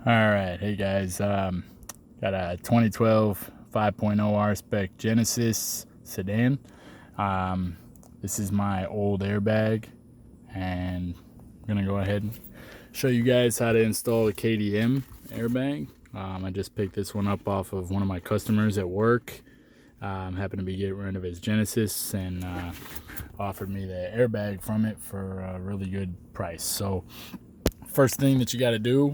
Alright, hey guys, got a 2012 5.0 R-Spec Genesis Sedan. This is my old airbag, and I'm going to go ahead and show you guys how to install a KDM airbag. I just picked this one up off of one of my customers at work. Happened to be getting rid of his Genesis and offered me the airbag from it for a really good price. So first thing that you got to do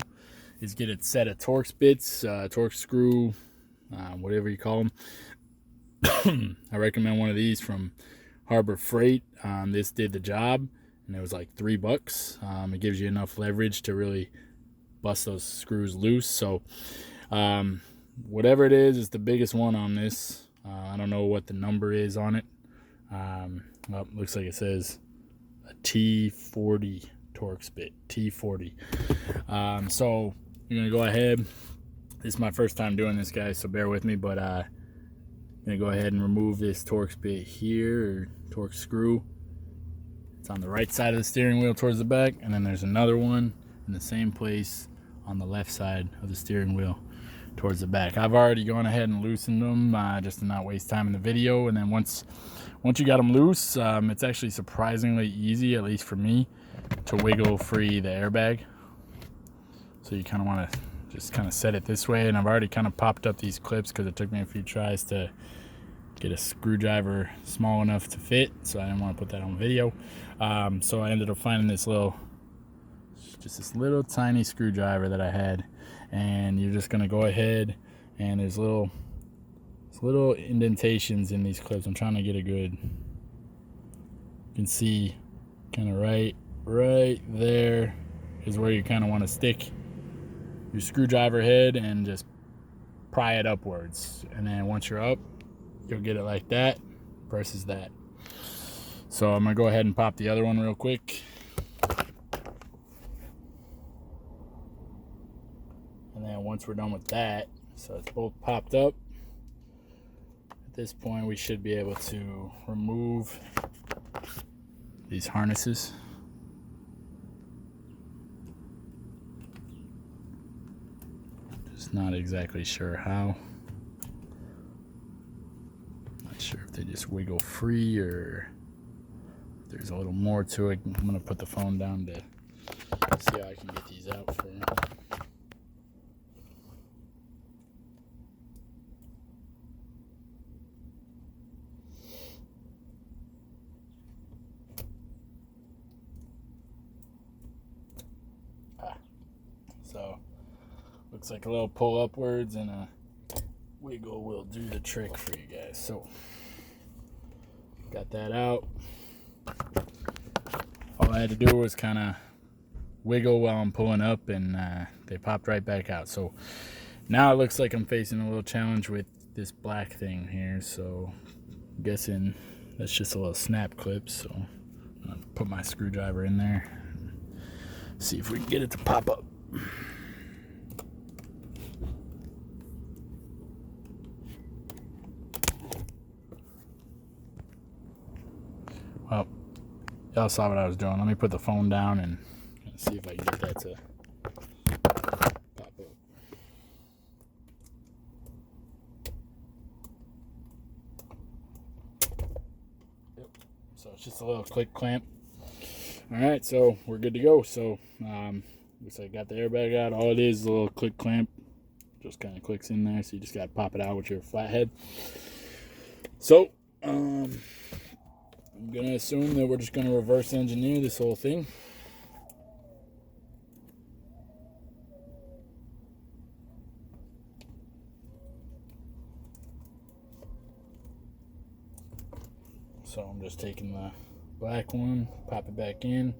is get a set of Torx bits, Torx screw, whatever you call them. I recommend one of these from Harbor Freight. This did the job, and it was like $3. It gives you enough leverage to really bust those screws loose. So whatever it is the biggest one on this. I don't know what the number is on it. Well, looks like it says a T40 Torx bit, T40. So you're gonna go ahead. This is my first time doing this, guys, so bear with me. But I'm gonna go ahead and remove this Torx bit here, or Torx screw. It's on the right side of the steering wheel towards the back, and then there's another one in the same place on the left side of the steering wheel towards the back. I've already gone ahead and loosened them just to not waste time in the video. And then once you got them loose, it's actually surprisingly easy, at least for me, to wiggle free the airbag. So you kind of want to just kind of set it this way. And I've already kind of popped up these clips because it took me a few tries to get a screwdriver small enough to fit, so I didn't want to put that on video. So I ended up finding this little tiny screwdriver that I had, and you're just gonna go ahead, and there's little indentations in these clips. I'm trying to get a good, you can see kind of right there is where you kind of want to stick your screwdriver head and just pry it upwards, and then once you're up, you'll get it like that versus that. So I'm gonna go ahead and pop the other one real quick. And then once we're done with that, so it's both popped up, at this point we should be able to remove these harnesses. Just not exactly sure how. Not sure if they just wiggle free or if there's a little more to it. I'm gonna put the phone down to see how I can get these out for you. So looks like a little pull upwards and a wiggle will do the trick for you guys. So got that out. All I had to do was kind of wiggle while I'm pulling up, and they popped right back out. So now it looks like I'm facing a little challenge with this black thing here. So I'm guessing that's just a little snap clip. So I'm gonna put my screwdriver in there, see if we can get it to pop up. Well, y'all saw what I was doing. Let me put the phone down and see if I can get that to pop up. Yep. So it's just a little click clamp. Alright, so we're good to go. So looks like I got the airbag out. All it is a little click clamp. Just kind of clicks in there, so you just got to pop it out with your flathead. So I'm going to assume that we're just going to reverse engineer this whole thing. So I'm just taking the black one, pop it back in,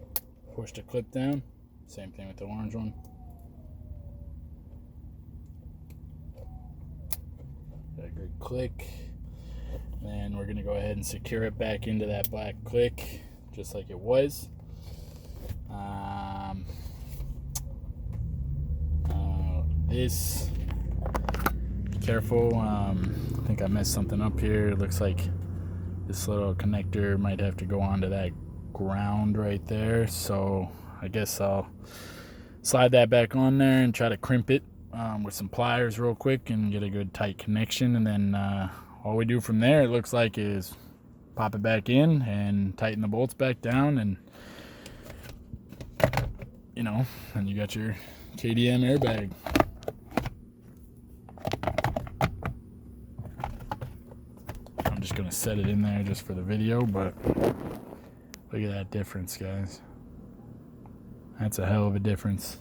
push the clip down. Same thing with the orange one. Got a good click. And we're going to go ahead and secure it back into that black click just like it was. This, be careful. I think I messed something up here. It looks like this little connector might have to go onto that ground right there. So I guess I'll slide that back on there and try to crimp it with some pliers real quick and get a good tight connection. And then all we do from there, it looks like, is pop it back in and tighten the bolts back down, and you know, and you got your KDM airbag. I'm just gonna set it in there just for the video, but look at that difference, guys. That's a hell of a difference.